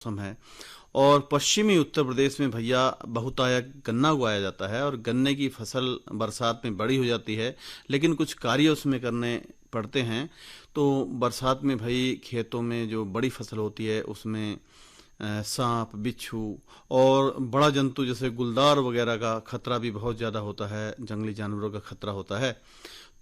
मौसम है। और पश्चिमी उत्तर प्रदेश में भैया बहुतायत गन्ना उगाया जाता है और गन्ने की फसल बरसात में बड़ी हो जाती है, लेकिन कुछ कार्य उसमें करने पड़ते हैं। तो बरसात में भाई खेतों में जो बड़ी फसल होती है उसमें सांप, बिच्छू और बड़ा जंतु जैसे गुलदार वगैरह का खतरा भी बहुत ज़्यादा होता है, जंगली जानवरों का खतरा होता है।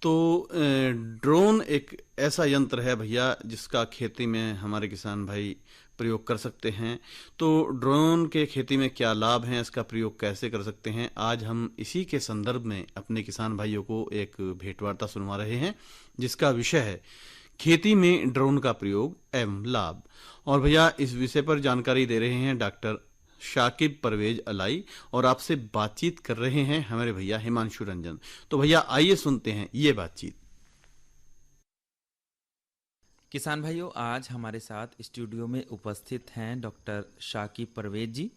तो ड्रोन एक ऐसा यंत्र है भैया जिसका खेती में हमारे किसान भाई प्रयोग कर सकते हैं। तो ड्रोन के खेती में क्या लाभ हैं, इसका प्रयोग कैसे कर सकते हैं, आज हम इसी के संदर्भ में अपने किसान भाइयों को एक भेंटवार्ता सुनवा रहे हैं जिसका विषय है खेती में ड्रोन का प्रयोग एवं लाभ। और भैया इस विषय पर जानकारी दे रहे हैं डॉक्टर शाकिब परवेज अलाई और आपसे बातचीत कर रहे हैं हमारे भैया हिमांशु रंजन। तो भैया आइए सुनते हैं ये बातचीत। किसान भाइयों, आज हमारे साथ स्टूडियो में उपस्थित हैं डॉक्टर शाकिब परवेज जी,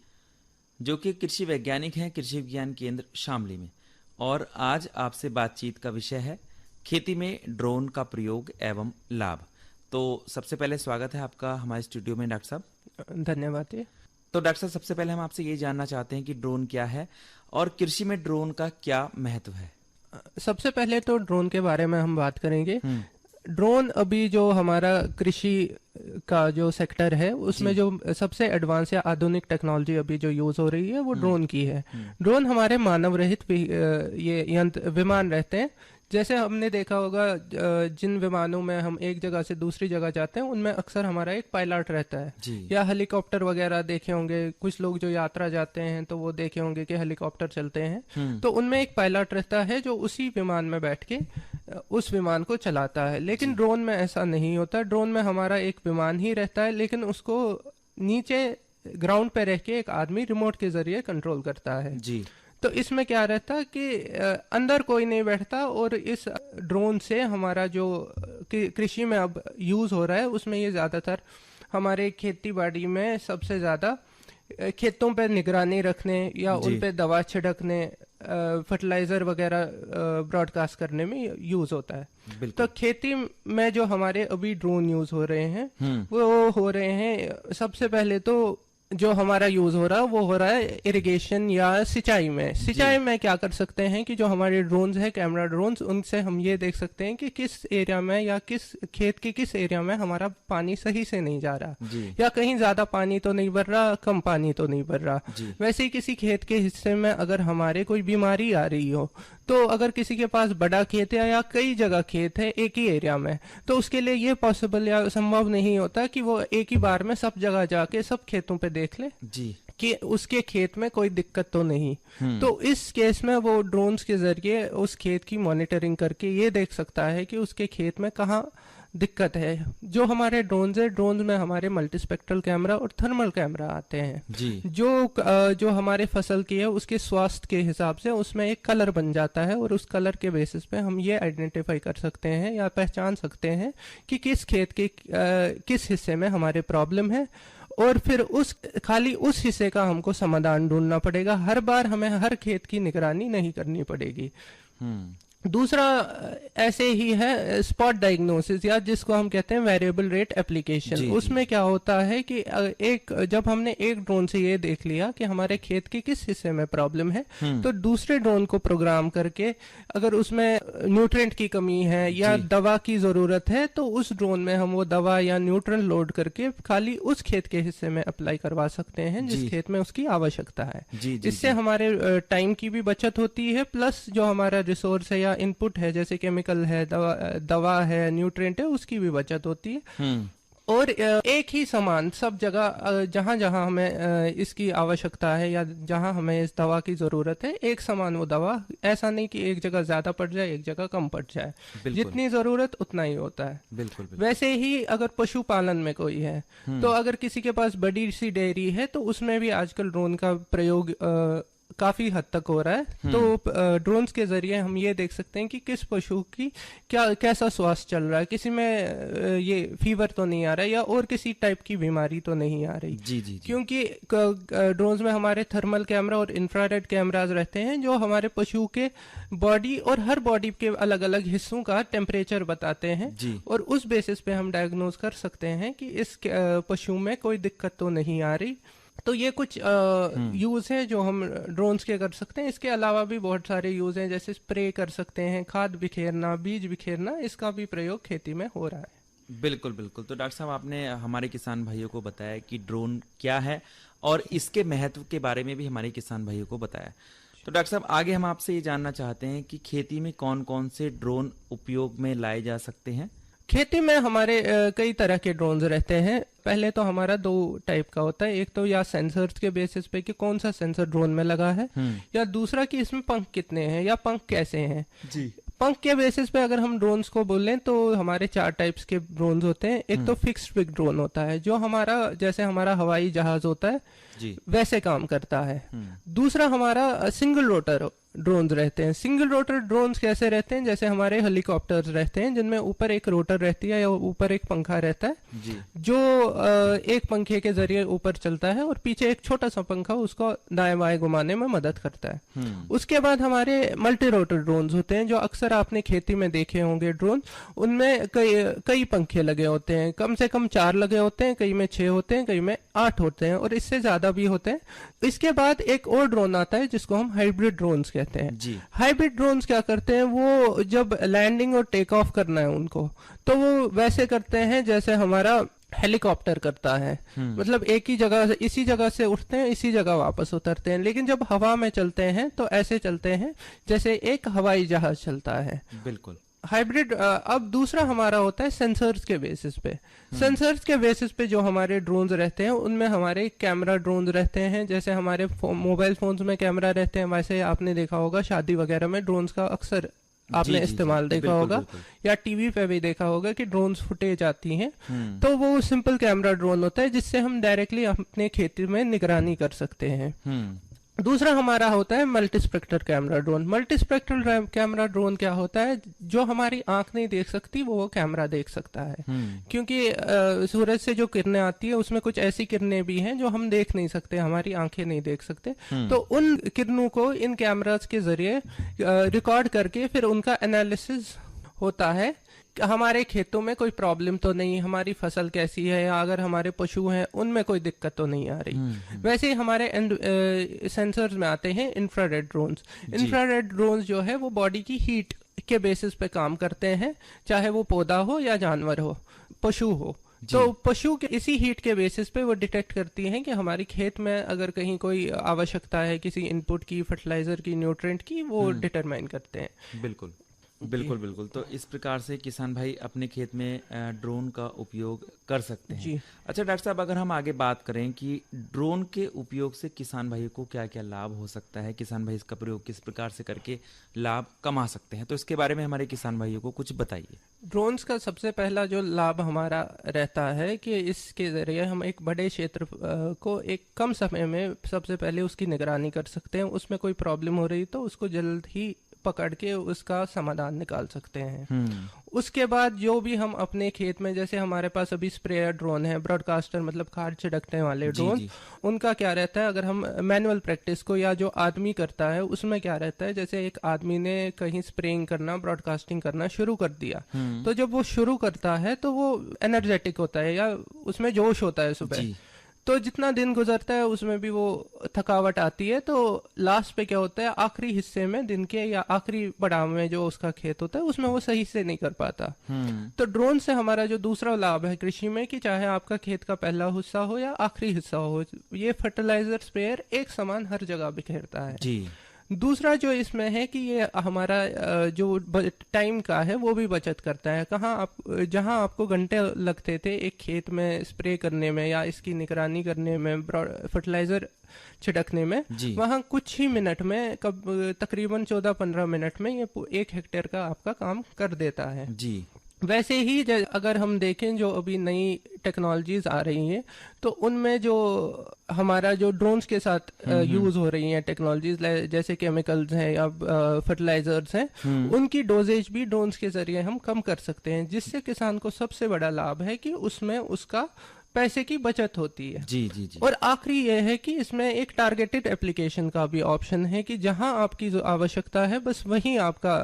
जो कि कृषि वैज्ञानिक हैं कृषि विज्ञान केंद्र शामली में। और आज आपसे बातचीत का विषय है खेती में ड्रोन का प्रयोग एवं लाभ। तो सबसे पहले स्वागत है आपका हमारे स्टूडियो में डॉक्टर साहब। धन्यवाद। तो डॉक्टर साहब, सबसे पहले हम आपसे ये जानना चाहते हैं कि ड्रोन क्या है और कृषि में ड्रोन का क्या महत्व है। सबसे पहले तो ड्रोन के बारे में हम बात करेंगे। ड्रोन अभी जो हमारा कृषि का जो सेक्टर है उसमें जो सबसे एडवांस या आधुनिक टेक्नोलॉजी अभी जो यूज हो रही है वो ड्रोन की है। ड्रोन हमारे मानव रहित ये यंत्र विमान रहते हैं। जैसे हमने देखा होगा जिन विमानों में हम एक जगह से दूसरी जगह जाते हैं उनमें अक्सर हमारा एक पायलट रहता है, या हेलीकॉप्टर वगैरह देखे होंगे। कुछ लोग जो यात्रा जाते हैं तो वो देखे होंगे कि हेलीकॉप्टर चलते हैं, तो उनमें एक पायलट रहता है जो उसी विमान में बैठ के उस विमान को चलाता है। लेकिन ड्रोन में ऐसा नहीं होता। ड्रोन में हमारा एक विमान ही रहता है, लेकिन उसको नीचे ग्राउंड पे रह के एक आदमी रिमोट के जरिए कंट्रोल करता है जी। तो इसमें क्या रहता है कि अंदर कोई नहीं बैठता, और इस ड्रोन से हमारा जो कृषि में अब यूज हो रहा है उसमें ये ज्यादातर हमारे खेती बाड़ी में सबसे ज्यादा खेतों पे निगरानी रखने या उन पे दवा छिड़कने, फर्टिलाइजर वगैरह ब्रॉडकास्ट करने में यूज होता है। तो खेती में जो हमारे अभी ड्रोन यूज हो रहे हैं वो हो रहे हैं, सबसे पहले तो जो हमारा यूज हो रहा है वो हो रहा है इरिगेशन या सिंचाई में। सिंचाई में क्या कर सकते हैं कि जो हमारे ड्रोन्स है, कैमरा ड्रोन्स, उनसे हम ये देख सकते हैं कि किस एरिया में या किस खेत के किस एरिया में हमारा पानी सही से नहीं जा रहा, या कहीं ज्यादा पानी तो नहीं भर रहा, कम पानी तो नहीं भर रहा। वैसे ही किसी खेत के हिस्से में अगर हमारे कोई बीमारी आ रही हो, तो अगर किसी के पास बड़ा खेत है या कई जगह खेत है एक ही एरिया में, तो उसके लिए ये पॉसिबल या संभव नहीं होता कि वो एक ही बार में सब जगह जाके सब खेतों पे देख ले जी कि उसके खेत में कोई दिक्कत तो नहीं। तो इस केस में वो ड्रोन्स के जरिए उस खेत की मॉनिटरिंग करके ये देख सकता है कि उसके खेत में कहाँ दिक्कत है। जो हमारे ड्रोन्स है, ड्रोन्स में हमारे मल्टीस्पेक्ट्रल कैमरा और थर्मल कैमरा आते हैं जी। जो हमारे फसल की है उसके स्वास्थ्य के हिसाब से उसमें एक कलर बन जाता है, और उस कलर के बेसिस पे हम ये आइडेंटिफाई कर सकते हैं या पहचान सकते हैं कि किस खेत के किस हिस्से में हमारे प्रॉब्लम है, और फिर खाली उस हिस्से का हमको समाधान ढूंढना पड़ेगा। हर बार हमें हर खेत की निगरानी नहीं करनी पड़ेगी। दूसरा ऐसे ही है स्पॉट डायग्नोसिस, या जिसको हम कहते हैं वेरिएबल रेट एप्लीकेशन। उसमें क्या होता है कि जब हमने एक ड्रोन से ये देख लिया कि हमारे खेत के किस हिस्से में प्रॉब्लम है, तो दूसरे ड्रोन को प्रोग्राम करके अगर उसमें न्यूट्रिएंट की कमी है या दवा की जरूरत है, तो उस ड्रोन में हम वो दवा या न्यूट्रिएंट लोड करके खाली उस खेत के हिस्से में अप्लाई करवा सकते हैं जिस खेत में उसकी आवश्यकता है। इससे हमारे टाइम की भी बचत होती है, प्लस जो हमारा रिसोर्स है या इनपुट है जैसे केमिकल है, दवा है, न्यूट्रिएंट है, उसकी भी बचत होती है। और एक ही सामान सब जगह जहां जहां हमें इसकी आवश्यकता है या जहां हमें इस दवा की जरूरत है, एक समान वो दवा, ऐसा नहीं कि एक जगह ज्यादा पड़ जाए एक जगह कम पड़ जाए, जितनी जरूरत उतना ही होता है। बिल्कुल। वैसे ही अगर पशुपालन में कोई है, तो अगर किसी के पास बड़ी सी डेयरी है तो उसमें भी आजकल ड्रोन का प्रयोग काफी हद तक हो रहा है। तो ड्रोन्स के जरिए हम ये देख सकते हैं कि किस पशु की कैसा स्वास्थ्य चल रहा है, किसी में ये फीवर तो नहीं आ रहा है या और किसी टाइप की बीमारी तो नहीं आ रही। जी। क्योंकि ड्रोन्स में हमारे थर्मल कैमरा और इंफ्रारेड कैमराज रहते हैं जो हमारे पशु के बॉडी और हर बॉडी के अलग अलग हिस्सों का टेम्परेचर बताते हैं जी। और उस बेसिस पे हम डायग्नोज कर सकते हैं कि इस पशु में कोई दिक्कत तो नहीं आ रही। तो ये कुछ यूज है जो हम ड्रोन्स के कर सकते हैं। इसके अलावा भी बहुत सारे यूज हैं, जैसे स्प्रे कर सकते हैं, खाद बिखेरना, बीज बिखेरना, इसका भी प्रयोग खेती में हो रहा है। बिल्कुल बिल्कुल। तो डॉक्टर साहब, आपने हमारे किसान भाइयों को बताया कि ड्रोन क्या है और इसके महत्व के बारे में भी हमारे किसान भाइयों को बताया। तो डॉक्टर साहब, आगे हम आपसे ये जानना चाहते हैं कि खेती में कौन कौन से ड्रोन उपयोग में लाए जा सकते हैं। खेती में हमारे कई तरह के ड्रोन्स रहते हैं। पहले तो हमारा 2 टाइप का होता है, एक तो या सेंसर्स के बेसिस पे कि कौन सा सेंसर ड्रोन में लगा है, या दूसरा कि इसमें पंख कितने हैं या पंख कैसे हैं। जी। पंख के बेसिस पे अगर हम ड्रोन्स को बोलें तो हमारे 4 टाइप्स के ड्रोन्स होते हैं। एक तो फिक्स्ड विंग ड्रोन होता है जो हमारा जैसे हमारा हवाई जहाज होता है जी। वैसे काम करता है। दूसरा हमारा सिंगल रोटर ड्रोन्स रहते हैं। सिंगल रोटर ड्रोन्स कैसे रहते हैं, जैसे हमारे हेलीकॉप्टर्स रहते हैं जिनमें ऊपर एक रोटर रहती है या ऊपर एक पंखा रहता है जी। जो एक पंखे के जरिए ऊपर चलता है और पीछे एक छोटा सा पंखा उसको दाएं बाएं घुमाने में मदद करता है। उसके बाद हमारे मल्टी रोटर ड्रोन्स होते हैं जो अक्सर आपने खेती में देखे होंगे ड्रोन, उनमें कई पंखे लगे होते हैं, कम से कम 4 लगे होते हैं, कई में 6 होते हैं, कई में 8 होते हैं और इससे ज्यादा भी होते हैं। इसके बाद एक और ड्रोन आता है जिसको हम हाइब्रिड ड्रोन्स कहते हैं जी। हाइब्रिड ड्रोन्स क्या करते हैं, वो जब लैंडिंग और टेक ऑफ करना है उनको तो वो वैसे करते हैं जैसे हमारा हेलीकॉप्टर करता है। मतलब एक ही जगह, इसी जगह से उठते हैं, इसी जगह वापस उतरते हैं, लेकिन जब हवा में चलते हैं तो ऐसे चलते हैं जैसे एक हवाई जहाज चलता है। बिल्कुल। हाइब्रिड। अब दूसरा हमारा होता है सेंसर्स के बेसिस पे। सेंसर्स के बेसिस पे जो हमारे ड्रोन्स रहते हैं उनमें हमारे कैमरा ड्रोन्स रहते हैं, जैसे हमारे मोबाइल फोन्स में कैमरा रहते हैं, वैसे आपने देखा होगा शादी वगैरह में ड्रोन्स का अक्सर आपने इस्तेमाल देखा बिल्कुल, होगा बिल्कुल। या टीवी पे भी देखा होगा कि ड्रोन्स फुटेज आती हैं। तो वो सिंपल कैमरा ड्रोन होता है जिससे हम डायरेक्टली अपने खेती में निगरानी कर सकते हैं। दूसरा हमारा होता है multispectral camera drone. Multispectral camera drone क्या होता है, जो हमारी आंख नहीं देख सकती वो कैमरा देख सकता है। क्योंकि सूरज से जो किरणें आती है उसमें कुछ ऐसी किरणें भी हैं जो हम देख नहीं सकते, हमारी आंखें नहीं देख सकते। तो उन किरणों को इन कैमरास के जरिए रिकॉर्ड करके फिर उनका एनालिसिस होता है। हमारे खेतों में कोई प्रॉब्लम तो नहीं, हमारी फसल कैसी है, या अगर हमारे पशु हैं उनमें कोई दिक्कत तो नहीं आ रही। वैसे ही हमारे सेंसर्स में आते हैं इंफ्रारेड ड्रोन्स। इंफ्रारेड ड्रोन्स जो है वो बॉडी की हीट के बेसिस पे काम करते हैं, चाहे वो पौधा हो या जानवर हो, पशु हो। तो पशु के इसी हीट के बेसिस पे वो डिटेक्ट करती हैं कि हमारी खेत में अगर कहीं कोई आवश्यकता है किसी इनपुट की, फर्टिलाइजर की, न्यूट्रिएंट की, वो डिटरमाइन करते हैं। बिल्कुल बिल्कुल बिल्कुल। तो इस प्रकार से किसान भाई अपने खेत में ड्रोन का उपयोग कर सकते हैं। जी। अच्छा डॉक्टर साहब, अगर हम आगे बात करें कि ड्रोन के उपयोग से किसान भाइयों को क्या क्या लाभ हो सकता है, किसान भाई इसका प्रयोग किस प्रकार से करके लाभ कमा सकते हैं, तो इसके बारे में हमारे किसान भाइयों को कुछ बताइए। ड्रोन्स का सबसे पहला जो लाभ हमारा रहता है कि इसके जरिए हम एक बड़े क्षेत्र को एक कम समय में सबसे पहले उसकी निगरानी कर सकते हैं। उसमें कोई प्रॉब्लम हो रही तो उसको जल्द ही पकड़ के उसका समाधान निकाल सकते हैं। उसके बाद जो भी हम अपने खेत में, जैसे हमारे पास अभी स्प्रेयर ड्रोन है, ब्रॉडकास्टर मतलब खाद छिड़कने वाले ड्रोन, उनका क्या रहता है, अगर हम मैनुअल प्रैक्टिस को या जो आदमी करता है उसमें क्या रहता है, जैसे एक आदमी ने कहीं स्प्रेइंग करना, ब्रॉडकास्टिंग करना शुरू कर दिया, तो जब वो शुरू करता है तो वो एनर्जेटिक होता है या उसमें जोश होता है सुबह। तो जितना दिन गुजरता है उसमें भी वो थकावट आती है। तो लास्ट पे क्या होता है, आखिरी हिस्से में दिन के या आखिरी पड़ाव में जो उसका खेत होता है उसमें वो सही से नहीं कर पाता। तो ड्रोन से हमारा जो दूसरा लाभ है कृषि में, कि चाहे आपका खेत का पहला हिस्सा हो या आखिरी हिस्सा हो, ये फर्टिलाइजर स्प्रेयर एक समान हर जगह बिखेरता है। जी। दूसरा जो इसमें है कि ये हमारा जो टाइम का है वो भी बचत करता है। जहां आपको घंटे लगते थे एक खेत में स्प्रे करने में या इसकी निगरानी करने में, फर्टिलाइजर छिड़कने में, वहां कुछ ही मिनट में, तकरीबन 14-15 मिनट में ये 1 हेक्टेयर का आपका काम कर देता है। जी। वैसे ही अगर हम देखें जो अभी नई टेक्नोलॉजीज आ रही हैं तो उनमें जो हमारा जो ड्रोन्स के साथ यूज हो रही हैं टेक्नोलॉजीज जैसे केमिकल्स हैं या फर्टिलाइजर्स हैं, उनकी डोजेज भी ड्रोन्स के जरिए हम कम कर सकते हैं, जिससे किसान को सबसे बड़ा लाभ है कि उसमें उसका पैसे की बचत होती है। जी जी जी। और आखिरी यह है कि इसमें एक टारगेटेड एप्लीकेशन का भी ऑप्शन है कि जहां आपकी जो आवश्यकता है बस वहीं आपका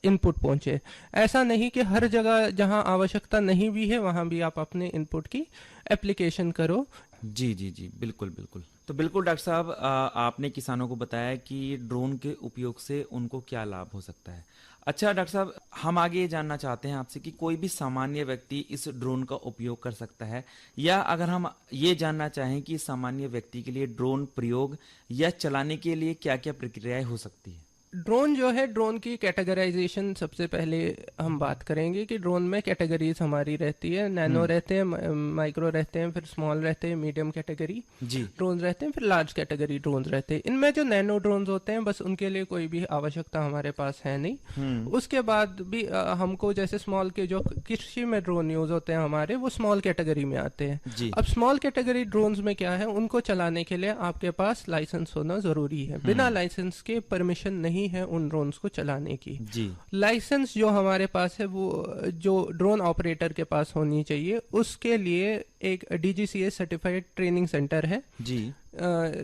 इनपुट पहुंचे। ऐसा नहीं कि हर जगह जहां आवश्यकता नहीं भी है वहां भी आप अपने इनपुट की एप्लीकेशन करो। जी जी जी, बिल्कुल बिल्कुल। तो बिल्कुल डॉक्टर साहब, आपने किसानों को बताया कि ड्रोन के उपयोग से उनको क्या लाभ हो सकता है। अच्छा डॉक्टर साहब, हम आगे ये जानना चाहते हैं आपसे कि कोई भी सामान्य व्यक्ति इस ड्रोन का उपयोग कर सकता है, या अगर हम ये जानना चाहें कि सामान्य व्यक्ति के लिए ड्रोन प्रयोग या चलाने के लिए क्या क्या प्रक्रियाएं हो सकती है। ड्रोन जो है, ड्रोन की कैटेगराइजेशन सबसे पहले हम बात करेंगे कि ड्रोन में कैटेगरीज हमारी रहती है। नैनो रहते हैं, माइक्रो रहते हैं, फिर स्मॉल रहते हैं, मीडियम कैटेगरी जी ड्रोन रहते हैं, फिर लार्ज कैटेगरी ड्रोन रहते हैं। इनमें जो नैनो ड्रोन होते हैं बस उनके लिए कोई भी आवश्यकता हमारे पास है नहीं। उसके बाद भी हमको जैसे स्मॉल के जो कृषि में ड्रोन यूज होते हैं हमारे, वो स्मॉल कैटेगरी में आते हैं। जी। अब स्मॉल कैटेगरी ड्रोन्स में क्या है, उनको चलाने के लिए आपके पास लाइसेंस होना जरूरी है। बिना लाइसेंस के परमिशन नहीं है उन ड्रोन्स को चलाने की। जी। लाइसेंस जो हमारे पास है वो जो ड्रोन ऑपरेटर के पास होनी चाहिए, उसके लिए एक DGCA सर्टिफाइड ट्रेनिंग सेंटर है। जी।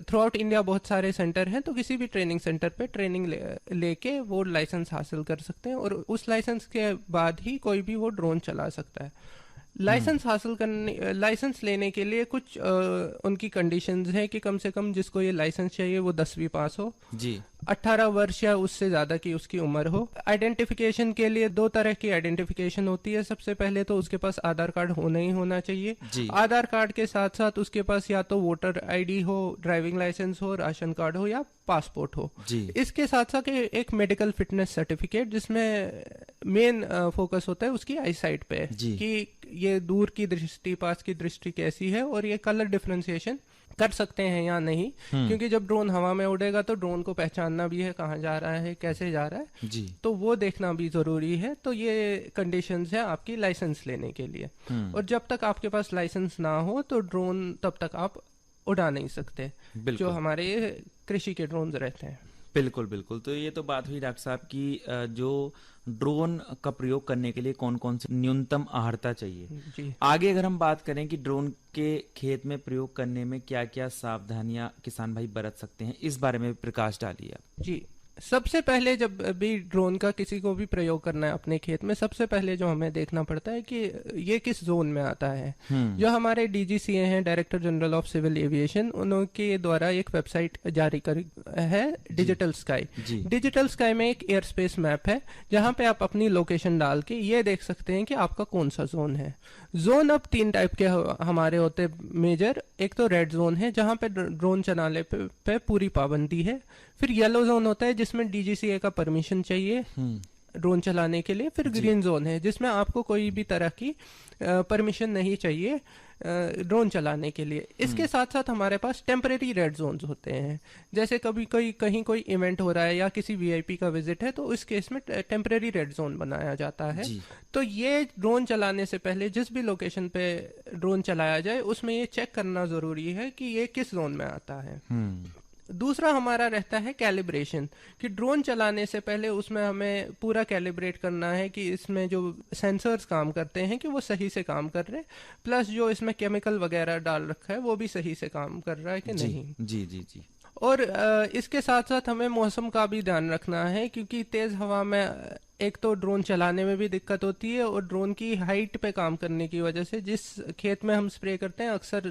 थ्रू आउट इंडिया बहुत सारे सेंटर हैं, तो किसी भी ट्रेनिंग सेंटर पे ट्रेनिंग लेके वो लाइसेंस हासिल कर सकते हैं, और उस लाइसेंस के बाद ही कोई भी वो ड्रोन चला सकता है। लाइसेंस लेने के लिए कुछ उनकी कंडीशंस हैं कि कम से कम जिसको ये लाइसेंस चाहिए वो 10वीं पास हो, जी। 18 वर्ष या उससे ज्यादा की उसकी उम्र हो। आइडेंटिफिकेशन के लिए 2 तरह की आइडेंटिफिकेशन होती है। सबसे पहले तो उसके पास आधार कार्ड होना ही होना चाहिए। जी। आधार कार्ड के साथ साथ उसके पास या तो वोटर ID हो, ड्राइविंग लाइसेंस हो, राशन कार्ड हो या पासपोर्ट हो। जी। इसके साथ साथ एक मेडिकल फिटनेस सर्टिफिकेट, जिसमें मेन फोकस होता है उसकी आई साइट पे कि ये दूर की दृष्टि, पास की दृष्टि कैसी है, और ये कलर डिफरेंशिएशन कर सकते हैं या नहीं, क्योंकि जब ड्रोन हवा में उड़ेगा तो ड्रोन को पहचानना भी है कहाँ जा रहा है, कैसे जा रहा है। जी। तो वो देखना भी जरूरी है। तो ये कंडीशंस है आपकी लाइसेंस लेने के लिए। और जब तक आपके पास लाइसेंस ना हो तो ड्रोन तब तक आप उड़ा नहीं सकते, जो हमारे कृषि के ड्रोन रहते हैं। बिल्कुल बिल्कुल। तो ये तो बात हुई डॉक्टर साहब की जो ड्रोन का प्रयोग करने के लिए कौन कौन सी न्यूनतम आहारता चाहिए। जी। आगे अगर हम बात करें कि ड्रोन के खेत में प्रयोग करने में क्या क्या सावधानियां किसान भाई बरत सकते हैं, इस बारे में प्रकाश डालिए आप। जी। सबसे पहले जब भी ड्रोन का किसी को भी प्रयोग करना है अपने खेत में, सबसे पहले जो हमें देखना पड़ता है कि ये किस जोन में आता है। जो हमारे DGCA हैं, director general of civil aviation, उनके द्वारा एक वेबसाइट जारी कर है, डिजिटल स्काई। डिजिटल स्काई में एक एयर स्पेस मैप है, जहां पे आप अपनी लोकेशन डाल के ये देख सकते हैं कि आपका कौन सा जोन है। जोन अब 3 टाइप के हमारे होते हैं मेजर। एक तो रेड जोन है, जहां पे ड्रोन चलाने पे पूरी पाबंदी है। फिर येलो जोन होता है जिसमें DGCA का परमिशन चाहिए ड्रोन चलाने के लिए। फिर ग्रीन जोन है जिसमें आपको कोई भी तरह की परमिशन नहीं चाहिए ड्रोन चलाने के लिए। इसके साथ साथ हमारे पास टेम्परेरी रेड जोन्स होते हैं, जैसे कभी कहीं कोई इवेंट हो रहा है या किसी VIP का विजिट है, तो इस केस में टेम्परेरी रेड जोन बनाया जाता है। तो ये ड्रोन चलाने से पहले जिस भी लोकेशन पे ड्रोन चलाया जाए उसमें ये चेक करना जरूरी है कि ये किस जोन में आता है। दूसरा हमारा रहता है कैलिब्रेशन, कि ड्रोन चलाने से पहले उसमें हमें पूरा कैलिब्रेट करना है कि इसमें जो सेंसर्स काम करते हैं कि वो सही से काम कर रहे हैं, प्लस जो इसमें केमिकल वगैरह डाल रखा है वो भी सही से काम कर रहा है कि नहीं। जी जी जी। और इसके साथ साथ हमें मौसम का भी ध्यान रखना है, क्योंकि तेज हवा में एक तो ड्रोन चलाने में भी दिक्कत होती है, और ड्रोन की हाइट पे काम करने की वजह से जिस खेत में हम स्प्रे करते हैं अक्सर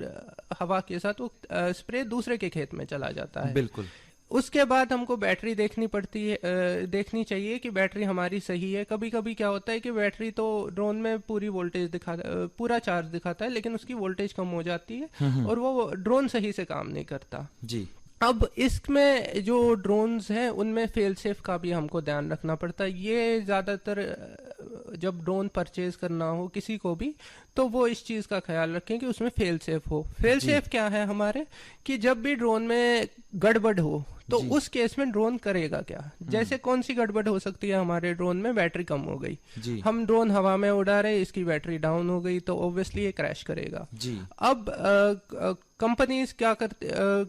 हवा के साथ वो स्प्रे दूसरे के खेत में चला जाता है। बिल्कुल। उसके बाद हमको बैटरी देखनी चाहिए कि बैटरी हमारी सही है। कभी कभी क्या होता है कि बैटरी तो ड्रोन में पूरी वोल्टेज पूरा चार्ज दिखाता है, लेकिन उसकी वोल्टेज कम हो जाती है और वो ड्रोन सही से काम नहीं करता। जी। अब इसमें जो ड्रोन्स हैं उनमें फेल सेफ का भी हमको ध्यान रखना पड़ता है। ये ज्यादातर जब ड्रोन परचेज करना हो किसी को भी, तो वो इस चीज का ख्याल रखें कि उसमें फेल सेफ हो। फेल सेफ क्या है हमारे, कि जब भी ड्रोन में गड़बड़ हो तो उस केस में ड्रोन करेगा क्या। जैसे कौन सी गड़बड़ हो सकती है हमारे ड्रोन में, बैटरी कम हो गई, हम ड्रोन हवा में उड़ा रहे, इसकी बैटरी डाउन हो गई, तो ऑब्वियसली ये क्रैश करेगा। अब कंपनीज क्या करते,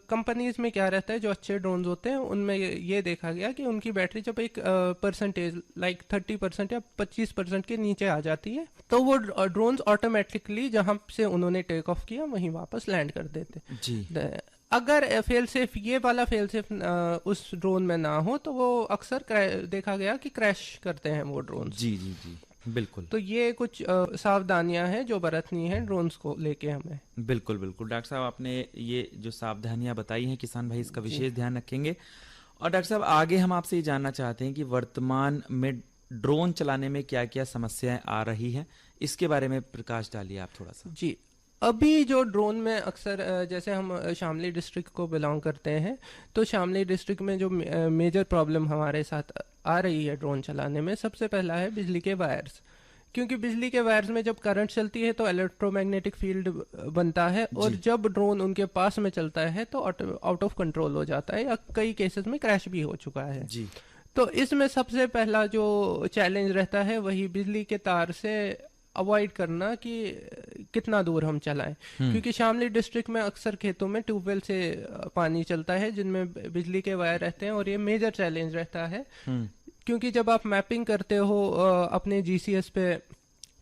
कंपनीज में क्या रहता है, जो अच्छे ड्रोन्स होते हैं उनमें ये देखा गया कि उनकी बैटरी जब एक परसेंटेज लाइक 30% या 25% के नीचे आ जाती है तो वो ड्रोन्स ऑटोमेटिकली जहां से उन्होंने टेक ऑफ किया वहीं वापस लैंड कर देते। अगर फेल सेफ, ये वाला फेल सेफ उस ड्रोन में ना हो तो वो अक्सर देखा गया कि क्रैश करते हैं वो ड्रोन। जी जी जी बिल्कुल। तो ये कुछ सावधानियां हैं जो बरतनी है ड्रोन्स को लेके हमें। बिल्कुल बिल्कुल डॉक्टर साहब, आपने ये जो सावधानियां बताई हैं, किसान भाई इसका विशेष ध्यान रखेंगे। और डॉक्टर साहब, आगे हम आपसे ये जानना चाहते हैं कि वर्तमान में ड्रोन चलाने में क्या क्या समस्याएं आ रही हैं, इसके बारे में प्रकाश डालिए आप थोड़ा सा। जी, अभी जो ड्रोन में अक्सर, जैसे हम शामली डिस्ट्रिक्ट को बिलोंग करते हैं, तो शामली डिस्ट्रिक्ट में जो मेजर प्रॉब्लम हमारे साथ आ रही है ड्रोन चलाने में, सबसे पहला है बिजली के वायर्स। क्योंकि बिजली के वायर्स में जब करंट चलती है तो इलेक्ट्रोमैग्नेटिक फील्ड बनता है, और जब ड्रोन उनके पास में चलता है तो आउट ऑफ कंट्रोल हो जाता है, या कई केसेस में क्रैश भी हो चुका है। जी। तो इसमें सबसे पहला जो चैलेंज रहता है वही बिजली के तार से अवॉइड करना कि कितना दूर हम चलाएं। क्योंकि शामली डिस्ट्रिक्ट में अक्सर खेतों में ट्यूबवेल से पानी चलता है जिनमें बिजली के वायर रहते हैं, और ये मेजर चैलेंज रहता है। क्योंकि जब आप मैपिंग करते हो अपने जीसीएस पे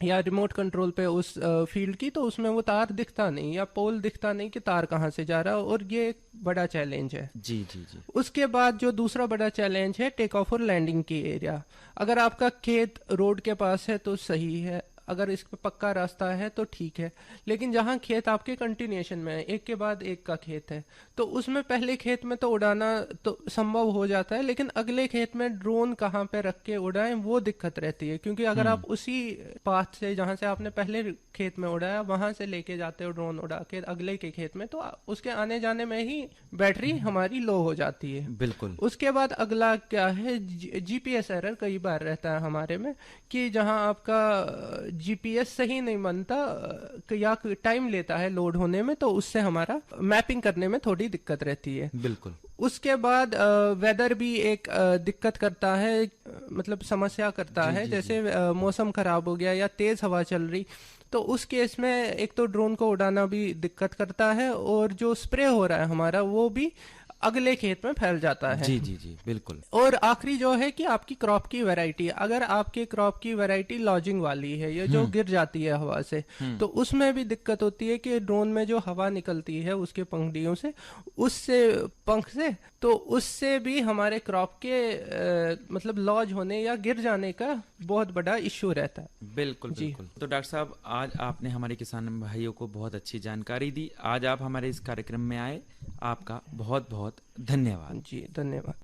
या रिमोट कंट्रोल पे उस फील्ड की, तो उसमें वो तार दिखता नहीं या पोल दिखता नहीं कि तार कहाँ से जा रहा है, और ये एक बड़ा चैलेंज है। जी जी जी। उसके बाद जो दूसरा बड़ा चैलेंज है टेक ऑफ और लैंडिंग की एरिया। अगर आपका खेत रोड के पास है तो सही है, अगर इस पे पक्का रास्ता है तो ठीक है, लेकिन जहाँ खेत आपके कंटिन्यूएशन में है, एक के बाद एक का खेत है, तो उसमें पहले खेत में तो उड़ाना तो संभव हो जाता है, लेकिन अगले खेत में ड्रोन कहाँ पे रख के उड़ाएं वो दिक्कत रहती है। क्योंकि अगर आप उसी पाथ से जहाँ से आपने पहले खेत में उड़ाया वहां से लेके जाते हो ड्रोन उड़ा के अगले के खेत में, तो उसके आने जाने में ही बैटरी हमारी लो हो जाती है। बिल्कुल। उसके बाद अगला क्या है, जीपीएस एरर कई बार रहता है हमारे में, कि जहां आपका जीपीएस सही नहीं बनता या टाइम लेता है लोड होने में, तो उससे हमारा मैपिंग करने में थोड़ी दिक्कत रहती है। बिल्कुल। उसके बाद वेदर भी एक दिक्कत करता है, मतलब समस्या करता है। जैसे मौसम खराब हो गया या तेज हवा चल रही, तो उस केस में एक तो ड्रोन को उड़ाना भी दिक्कत करता है, और जो स्प्रे हो रहा है हमारा वो भी अगले खेत में फैल जाता है। जी जी जी बिल्कुल। और आखिरी जो है कि आपकी क्रॉप की वैरायटी, अगर आपके क्रॉप की वैरायटी लॉजिंग वाली है, ये जो गिर जाती है हवा से, तो उसमें भी दिक्कत होती है कि ड्रोन में जो हवा निकलती है उसके पंखुड़ियों से, उससे पंख से, तो उससे भी हमारे क्रॉप के मतलब लॉज होने या गिर जाने का बहुत बड़ा इश्यू रहता है। बिल्कुल बिल्कुल। तो डॉक्टर साहब, आज आपने हमारे किसान भाइयों को बहुत अच्छी जानकारी दी। आज आप हमारे इस कार्यक्रम में आए, आपका बहुत बहुत धन्यवाद। जी धन्यवाद।